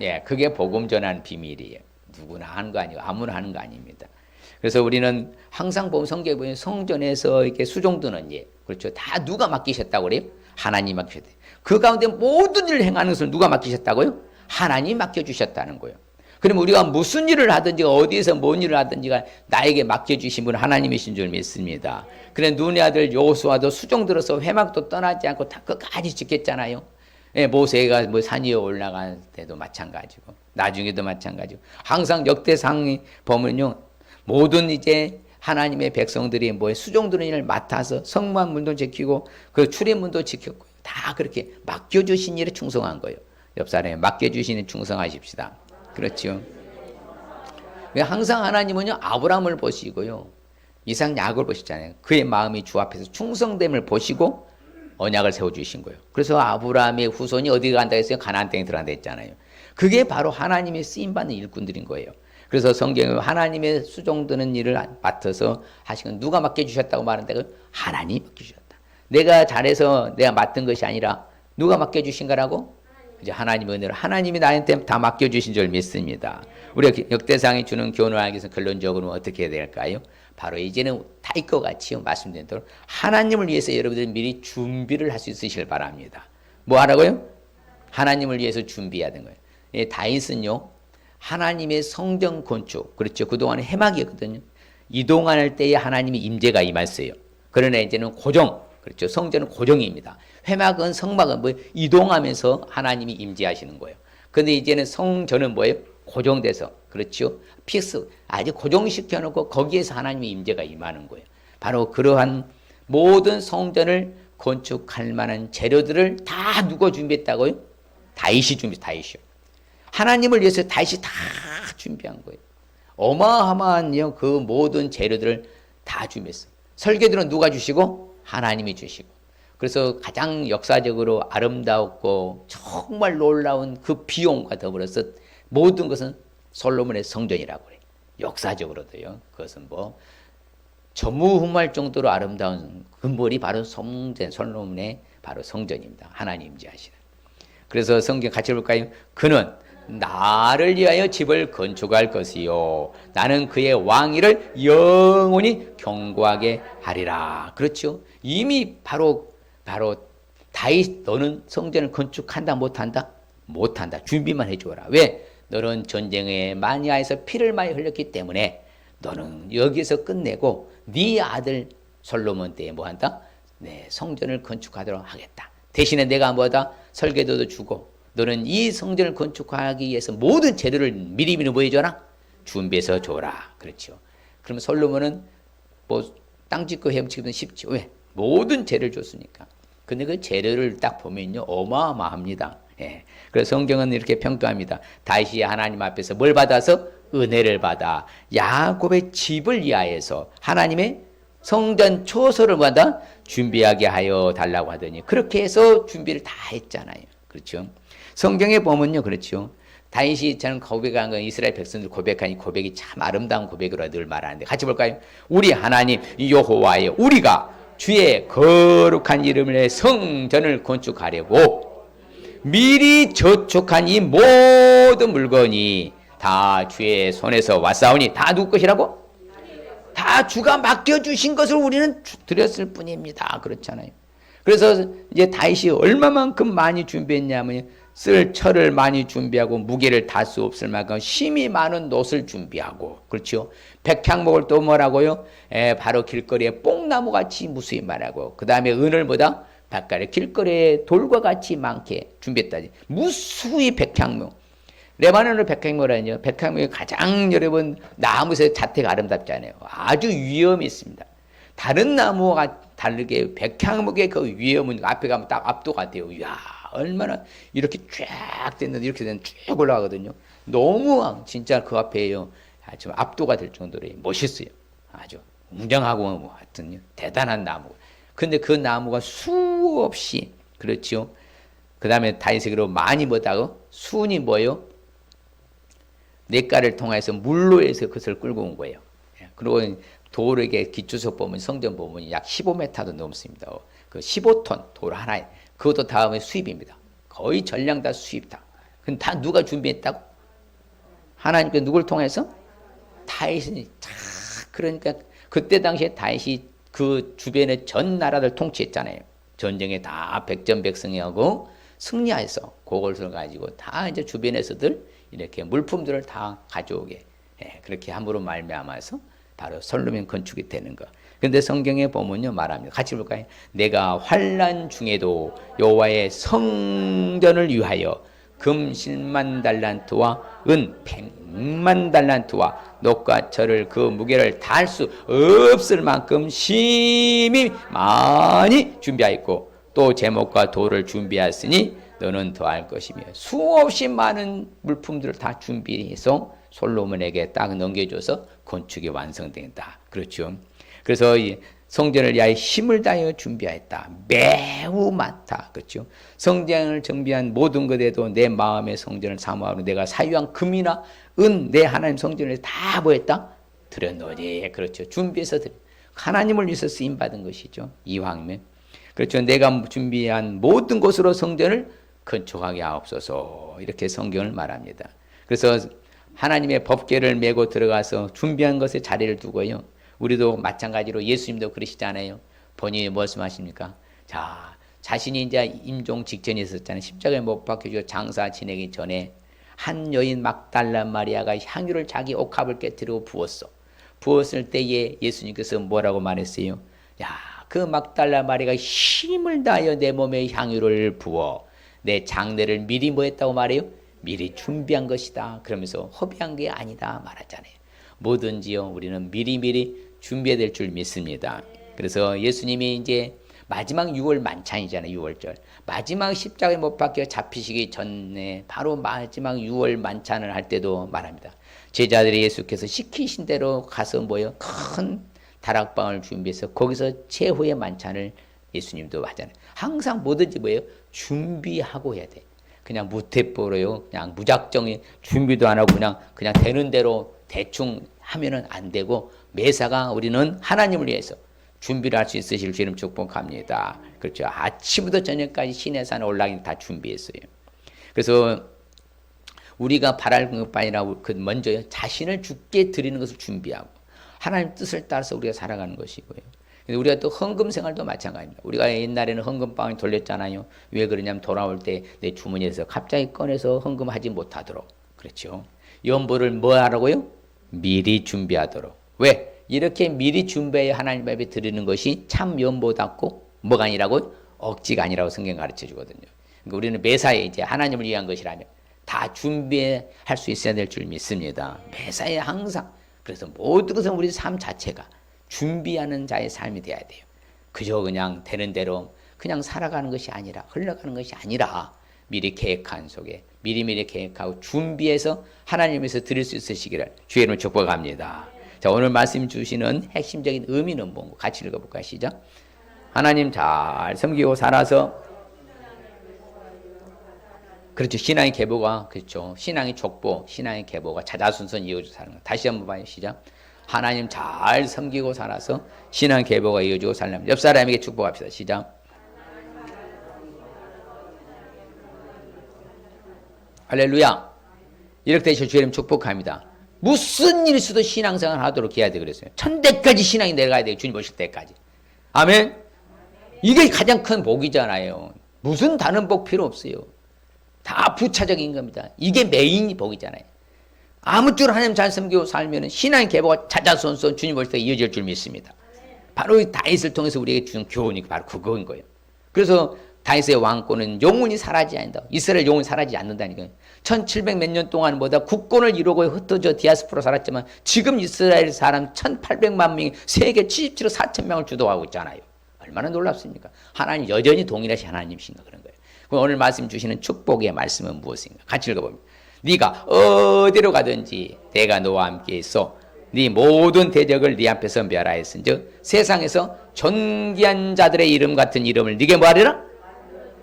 예, 그게 복음 전하는 비밀이에요. 누구나 하는 거 아니고 아무나 하는 거 아닙니다. 그래서 우리는 항상 보면 성경에 보면 성전에서 이렇게 수종드는 예, 그렇죠. 다 누가 맡기셨다고 그래요? 하나님 맡기셨대요. 그 가운데 모든 일을 행하는 것을 누가 맡기셨다고요? 하나님 맡겨주셨다는 거예요. 그럼 우리가 무슨 일을 하든지 어디에서 뭔 일을 하든지가 나에게 맡겨주신 분은 하나님이신 줄 믿습니다. 그래 눈의 아들 여호수아도 수종들어서 회막도 떠나지 않고 다 끝까지 지켰잖아요. 예, 모세가 뭐 산 위에 올라갈 때도 마찬가지고 나중에도 마찬가지고 항상 역대상이 보면요 모든 이제 하나님의 백성들이 뭐 수종드는 일을 맡아서 성막문도 지키고 그 출입문도 지켰고 다 그렇게 맡겨주신 일에 충성한 거예요. 옆 사람에 맡겨주신 일에 충성하십시다. 그렇죠. 항상 하나님은요 아브라함을 보시고요 이삭 야곱을 보시잖아요. 그의 마음이 주 앞에서 충성됨을 보시고 언약을 세워주신 거예요. 그래서 아브라함의 후손이 어디 간다 했어요? 가나안 땅에 들어간다 했잖아요. 그게 바로 하나님의 쓰임받는 일꾼들인 거예요. 그래서 성경에 하나님의 수종드는 일을 맡아서 하시건 누가 맡겨주셨다고 말하는데 하나님이 맡겨주셨다. 내가 잘해서 내가 맡은 것이 아니라 누가 맡겨주신 거라고? 이제 하나님의 은혜로 하나님이 나한테 다 맡겨주신 줄 믿습니다. 우리가 역대상이 주는 교훈을 알기 위해서 결론적으로 어떻게 해야 될까요? 바로 이제는 다윗 것 같이 말씀드린 대로 하나님을 위해서 여러분들이 미리 준비를 할 수 있으시길 바랍니다. 뭐 하라고요? 하나님을 위해서 준비해야 되는 거예요. 예, 다윗은요 하나님의 성전 건축 그렇죠. 그동안에 해막이었거든요. 이동할 때에 하나님의 임재가 임했어요. 그러나 이제는 고정 그렇죠. 성전은 고정입니다. 회막은 성막은 뭐 이동하면서 하나님이 임재하시는 거예요. 그런데 이제는 성전은 뭐예요? 고정돼서 그렇죠. 픽스 아주 고정시켜 놓고 거기에서 하나님의 임재가 임하는 거예요. 바로 그러한 모든 성전을 건축할 만한 재료들을 다 누가 준비했다고요? 다윗이 다윗이요. 하나님을 위해서 다윗이 다 준비한 거예요. 어마어마한 그 모든 재료들을 다 준비했어요. 설계들은 누가 주시고? 하나님이 주시고. 그래서 가장 역사적으로 아름다웠고 정말 놀라운 그 비용과 더불어서 모든 것은 솔로몬의 성전이라고 그래요. 역사적으로도요. 그것은 뭐 전무후무할 정도로 아름다운 건물이 바로 성전 솔로몬의 바로 성전입니다. 하나님 임재하시는. 그래서 성경 같이 볼까요? 그는 나를 위하여 집을 건축할 것이요 나는 그의 왕위를 영원히 경고하게 하리라. 그렇죠. 이미 바로 다윗 너는 성전을 건축한다 못한다? 못한다. 준비만 해줘라. 왜? 너는 전쟁에 많이 하여서 피를 많이 흘렸기 때문에 너는 여기서 끝내고 네 아들 솔로몬 때에 뭐한다? 네, 성전을 건축하도록 하겠다. 대신에 내가 뭐다? 설계도도 주고 너는 이 성전을 건축하기 위해서 모든 재료를 미리미리 뭐 해줘라? 준비해서 줘라. 그렇죠. 그러면 솔로몬은 뭐 땅 짓고 헤엄치기는 쉽죠. 왜? 모든 재료를 줬으니까. 근데 그 재료를 딱 보면요, 어마어마합니다. 예. 그래서 성경은 이렇게 평가합니다. 다윗이 하나님 앞에서 뭘 받아서? 은혜를 받아 야곱의 집을 위하여서 하나님의 성전 초소를 받아 준비하게 하여 달라고 하더니 그렇게 해서 준비를 다 했잖아요. 그렇죠? 성경에 보면요, 그렇죠. 다윗이 저는 고백한 건 이스라엘 백성들 고백하니 고백이 참 아름다운 고백으로 늘 말하는데 같이 볼까요? 우리 하나님 여호와여, 우리가 주의 거룩한 이름의 성전을 건축하려고 미리 저축한 이 모든 물건이 다 주의 손에서 왔사오니 다 누구 것이라고? 다 주가 맡겨주신 것을 우리는 드렸을 뿐입니다. 그렇잖아요. 그래서 이제 다윗이 얼마만큼 많이 준비했냐면 쓸 철을 많이 준비하고 무게를 달 수 없을 만큼 힘이 많은 놋을 준비하고, 그렇죠. 백향목을 또 뭐라고요? 바로 길거리에 뽕나무같이 무수히 말하고, 그 다음에 은을 뭐다? 바깥에 길거리에 돌과 같이 많게 준비했다지. 무수히 백향목. 레바논의 백향목이라뇨. 백향목이 가장 여러분 나무에서 자태가 아름답잖아요. 아주 위험이 있습니다. 다른 나무와 다르게 백향목의 그 위험은 앞에 가면 딱 압도가 돼요. 이야, 얼마나 이렇게 쫙 됐는데 이렇게 되면 쭉 올라가거든요. 너무 진짜 그 앞에요. 아주 압도가 될 정도로 멋있어요. 아주 웅장하고 뭐 하여튼 대단한 나무. 근데 그 나무가 수없이, 그렇죠. 그 다음에 다윗에게로 많이 뭐다고? 순이 뭐요? 냇가를 통해서 물로 해서 그것을 끌고 온 거예요. 그리고 돌에게 기초석 보면 성전 보면 약 15m도 넘습니다. 그 15톤 돌 하나에 그것도 다음에 수입입니다. 거의 전량 다 수입다. 근데 다 누가 준비했다고? 하나님께 누굴 통해서? 다윗이 그러니까 그때 당시에 다윗이 그 주변의 전 나라를 통치했잖아요. 전쟁에 다 백전백승하고 승리해서 그것을 가지고 다 이제 주변에서들 이렇게 물품들을 다 가져오게, 그렇게 함으로 말미암아서 바로 솔로몬 건축이 되는 거. 근데 성경에 보면요 말합니다. 같이 볼까요? 내가 환난 중에도 여호와의 성전을 위하여 금 10만 달란트와 은 100만 달란트와 녹과 철을 그 무게를 달 수 없을 만큼 심히 많이 준비하였고 또 제목과 돌을 준비하였으니 너는 더할 것이며, 수없이 많은 물품들을 다 준비해서 솔로몬에게 딱 넘겨줘서 건축이 완성된다. 그렇죠. 그래서 이 성전을 위하여 힘을 다하여 준비하였다. 매우 많다. 그렇죠. 성전을 정비한 모든 것에도 내 마음의 성전을 사모하고 내가 사유한 금이나 은 내 하나님 성전을 다 뭐했다? 드렸노니. 그렇죠. 준비해서 하나님을 위해서 쓰임 받은 것이죠. 이왕이면. 그렇죠. 내가 준비한 모든 것으로 성전을 건축하게 하옵소서. 이렇게 성경을 말합니다. 그래서 하나님의 법궤를 메고 들어가서 준비한 것에 자리를 두고요. 우리도 마찬가지로 예수님도 그러시잖아요. 본인이 말씀하십니까? 자, 자신이 이제 임종 직전에 있었잖아요. 십자가에 못 박혀져 장사 지내기 전에 한 여인 막달라 마리아가 향유를 자기 옥합을 깨뜨리고 부었어. 부었을 때에 예수님께서 뭐라고 말했어요? 야, 그 막달라 마리아가 힘을 다하여 내 몸에 향유를 부어 내 장례를 미리 뭐 했다고 말해요? 미리 준비한 것이다. 그러면서 허비한 게 아니다 말하잖아요. 뭐든지요 우리는 미리미리 준비해야 될 줄 믿습니다. 그래서 예수님이 이제 마지막 6월 만찬이잖아요. 6월절. 마지막 십자가에 못 박혀 잡히시기 전에 바로 마지막 6월 만찬을 할 때도 말합니다. 제자들이 예수께서 시키신 대로 가서 뭐요? 큰 다락방을 준비해서 거기서 최후의 만찬을 예수님도 하잖아요. 항상 뭐든지 뭐예요? 준비하고 해야 돼. 그냥 무태뽀로요. 그냥 무작정히 준비도 안 하고 그냥 되는 대로 대충 하면은 안 되고 매사가 우리는 하나님을 위해서 준비를 할 수 있으실 주님 축복합니다. 그렇죠. 아침부터 저녁까지 시내 산에 올라가기 다 준비했어요. 그래서 우리가 바랄 것뿐이라 먼저요. 자신을 주께 드리는 것을 준비하고 하나님 뜻을 따라서 우리가 살아가는 것이고요. 우리가 또 헌금 생활도 마찬가지입니다. 우리가 옛날에는 헌금방을 돌렸잖아요. 왜 그러냐면 돌아올 때 내 주머니에서 갑자기 꺼내서 헌금하지 못하도록. 그렇죠. 연보를 뭐 하라고요? 미리 준비하도록. 왜? 이렇게 미리 준비해 하나님 앞에 드리는 것이 참 연보답고 뭐가 아니라고? 억지가 아니라고 성경 가르쳐 주거든요. 그러니까 우리는 매사에 이제 하나님을 위한 것이라면 다 준비할 수 있어야 될 줄 믿습니다. 매사에 항상. 그래서 모든 것은 우리 삶 자체가 준비하는 자의 삶이 돼야 돼요. 그저 그냥 되는 대로 그냥 살아가는 것이 아니라 흘러가는 것이 아니라 미리 계획한 속에 미리미리 계획하고 준비해서 하나님에서 드릴 수 있으시기를 주의 이름으로 축복합니다. 자, 오늘 말씀 주시는 핵심적인 의미는 뭔가 같이 읽어볼까요? 시작. 하나님 잘 섬기고 살아서 그렇죠. 신앙의 계보가 그렇죠. 신앙의 족보, 신앙의 계보가 자자손손 이어져 사는 거. 다시 한번 봐요. 시작. 하나님 잘 섬기고 살아서 신앙의 계보가 이어지고 살려면 옆 사람에게 축복합시다. 시작. 할렐루야. 이렇게 되셔 주님 축복합니다. 무슨 일이 있어도 신앙생활 하도록 해야 돼 그랬어요. 천대까지 신앙이 내려가야 돼요. 주님 오실 때까지. 아멘. 이게 가장 큰 복이잖아요. 무슨 다른 복 필요 없어요. 다 부차적인 겁니다. 이게 메인 복이잖아요. 아무쪼록 하나님 잘 섬기고 살면 신앙의 계보가 자자손손 주님 오실 때 이어질 줄 믿습니다. 바로 이 다윗을 통해서 우리에게 주는 교훈이 바로 그거인 거예요. 그래서 다윗의 왕권은 영원히 사라지지 않는다. 이스라엘 영원히 사라지지 않는다니까요. 1700 몇 년 동안 뭐다 국권을 이루고 흩어져 디아스포라 살았지만 지금 이스라엘 사람 1800만 명이 세계 77억 4천 명을 주도하고 있잖아요. 얼마나 놀랍습니까? 하나님 여전히 동일하신 하나님이신가 그런 거예요. 그럼 오늘 말씀 주시는 축복의 말씀은 무엇인가? 같이 읽어봅니다. 네가 어디로 가든지 내가 너와 함께 있어 네 모든 대적을 네 앞에서 멸하였은즉 세상에서 존귀한 자들의 이름 같은 이름을 네게 뭐하리라?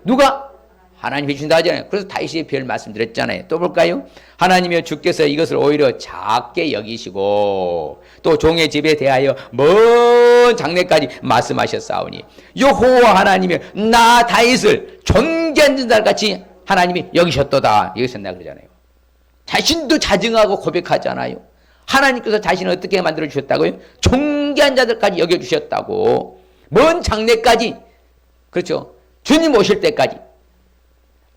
누가? 하나님이 주신다 하잖아요. 그래서 다윗이 별 말씀드렸잖아요. 또 볼까요? 하나님이여 주께서 이것을 오히려 작게 여기시고 또 종의 집에 대하여 먼 장래까지 말씀하셨사오니 여호와 하나님이여 나 다윗을 존귀한 자들같이 하나님이 여기셨도다. 여기셨나 그러잖아요. 자신도 자증하고 고백하잖아요. 하나님께서 자신을 어떻게 만들어 주셨다고요? 존귀한 자들까지 여겨주셨다고. 먼 장래까지. 그렇죠. 주님 오실 때까지.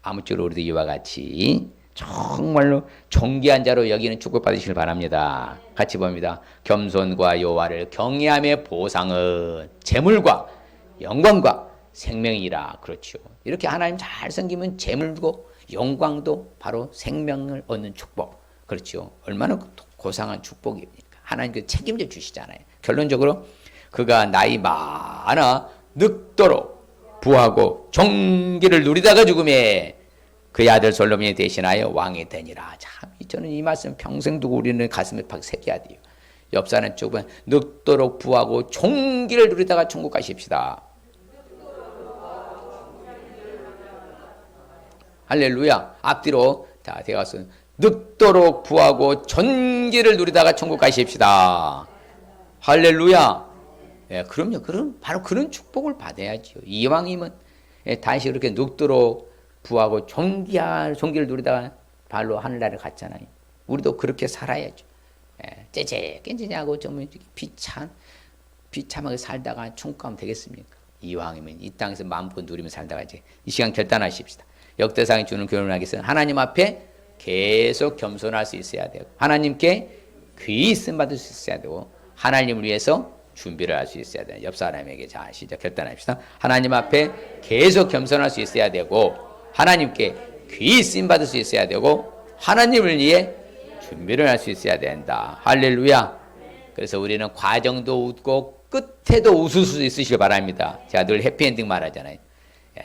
아무쪼록 우리도 이와 같이 정말로 존귀한 자로 여기는 축복받으시길 바랍니다. 같이 봅니다. 겸손과 여호와를 경외함의 보상은 재물과 영광과 생명이라. 그렇죠. 이렇게 하나님 잘 섬기면 재물도 영광도 바로 생명을 얻는 축복. 그렇죠. 얼마나 고상한 축복입니까? 하나님께서 책임져 주시잖아요. 결론적으로 그가 나이 많아 늙도록 부하고 종기를 누리다가 죽음에 그의 아들 솔로몬이 대신하여 왕이 되니라. 참 저는 이 말씀 평생 두고 우리는 가슴에 팍 새겨야 돼요. 옆 사람 쪽은 늙도록 부하고 종기를 누리다가 천국 가십시다. 할렐루야. 앞뒤로 다 대가서 늙도록 부하고 존귀를 누리다가 천국 가십시다. 할렐루야. 예, 그럼요. 그럼 바로 그런 축복을 받아야죠. 이왕이면 다시 이렇게 늙도록 부하고 종기를 누리다가 발로 하늘나라를 갔잖아요. 우리도 그렇게 살아야죠. 예, 째째하고 좀 비참하게 살다가 천국 가면 되겠습니까? 이왕이면 이 땅에서 마음껏 누리며 살다가 이제 이 시간 결단하십시다. 역대상이 주는 교훈을 하겠어요. 하나님 앞에 계속 겸손할 수 있어야 되고 하나님께 귀히 쓰임받을 수 있어야 되고 하나님을 위해서 준비를 할 수 있어야 돼요. 옆 사람에게 자 시작 결단합시다. 하나님 앞에 계속 겸손할 수 있어야 되고 하나님께 귀히 쓰임받을 수 있어야 되고 하나님을 위해 준비를 할 수 있어야 된다. 할렐루야. 그래서 우리는 과정도 웃고 끝에도 웃을 수 있으시길 바랍니다. 제가 늘 해피엔딩 말하잖아요.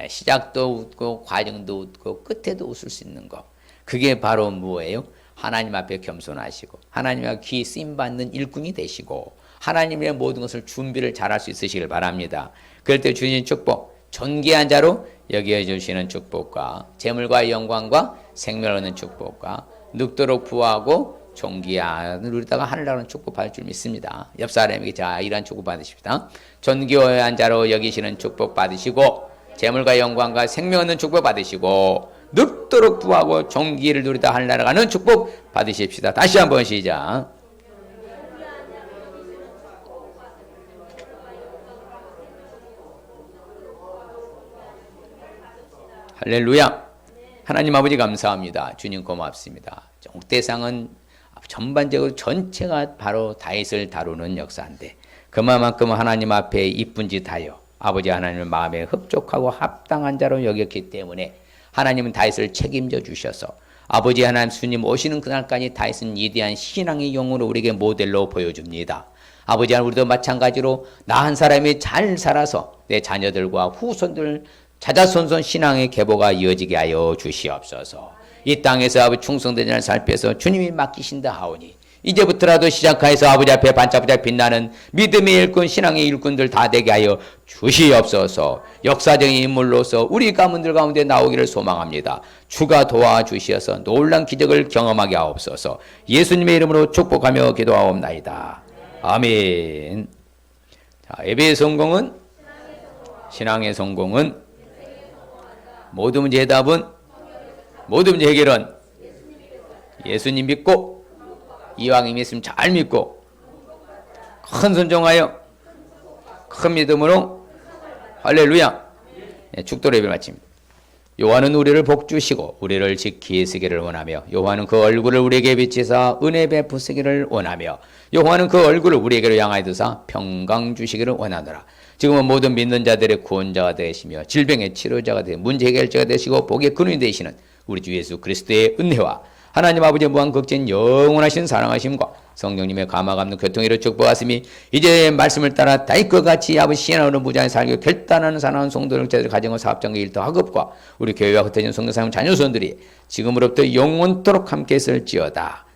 시작도 웃고 과정도 웃고 끝에도 웃을 수 있는 거. 그게 바로 뭐예요? 하나님 앞에 겸손하시고 하나님 앞에 귀히 쓰임받는 일꾼이 되시고 하나님의 모든 것을 준비를 잘할 수 있으시길 바랍니다. 그럴 때 주신 축복, 존귀한 자로 여겨주시는 축복과 재물과 영광과 생명을 얻는 축복과 늙도록 부하고 존귀한 누리다가 하늘나라는 축복 받을 줄 믿습니다. 옆 사람에게 자 이러한 축복 받으십시다. 존귀한 자로 여기시는 축복 받으시고 재물과 영광과 생명 얻는 축복 받으시고 늙도록 부하고 존귀를 누리다 하늘나라 가는 축복 받으십시다. 다시 한번 시작. 할렐루야. 하나님 아버지 감사합니다. 주님 고맙습니다. 역대상은 전반적으로 전체가 바로 다윗을 다루는 역사인데 그만큼 하나님 앞에 이쁜 짓 하여 아버지 하나님의 마음에 흡족하고 합당한 자로 여겼기 때문에 하나님은 다윗을 책임져 주셔서 아버지 하나님 주님 오시는 그날까지 다윗은 위대한 신앙의 영으로 우리에게 모델로 보여줍니다. 아버지 하나님 우리도 마찬가지로 나 한 사람이 잘 살아서 내 자녀들과 후손들 자자손손 신앙의 계보가 이어지게 하여 주시옵소서. 이 땅에서 아버지 충성된 자를 살펴서 주님이 맡기신다 하오니 이제부터라도 시작하여서 아버지 앞에 반짝반짝 빛나는 믿음의 일꾼, 신앙의 일꾼들 다 되게 하여 주시옵소서. 역사적인 인물로서 우리 가문들 가운데 나오기를 소망합니다. 주가 도와주시어서 놀란 기적을 경험하게 하옵소서. 예수님의 이름으로 축복하며 기도하옵나이다. 아멘. 자, 예배의 성공은, 신앙의 성공은, 모든 문제 해답은, 모든 문제 해결은 예수님 믿고 이왕이 믿으면 잘 믿고 큰 순종하여 큰 믿음으로 할렐루야. 축도로 예배를 마칩니다. 요한은 우리를 복주시고 우리를 지키시기를 원하며 요한은 그 얼굴을 우리에게 비치사 은혜 베푸시기를 원하며 요한은 그 얼굴을 우리에게로 향하여 두사 평강 주시기를 원하노라. 지금은 모든 믿는 자들의 구원자가 되시며 질병의 치료자가 되시고 문제 해결자가 되시고 복의 근원이 되시는 우리 주 예수 그리스도의 은혜와 하나님 아버지의 무한극진 영원하신 사랑하심과 성령님의 감화감동 교통이로 축복하시니 이제 말씀을 따라 다윗과 같이 아버지 신앙으로 무장히 살기 결단하는 사랑하는 성도들을 가정과 사업장과 일터 학업과 우리 교회와 흩어진 성도사님 자녀손들이 지금으로부터 영원토록 함께 있을지어다.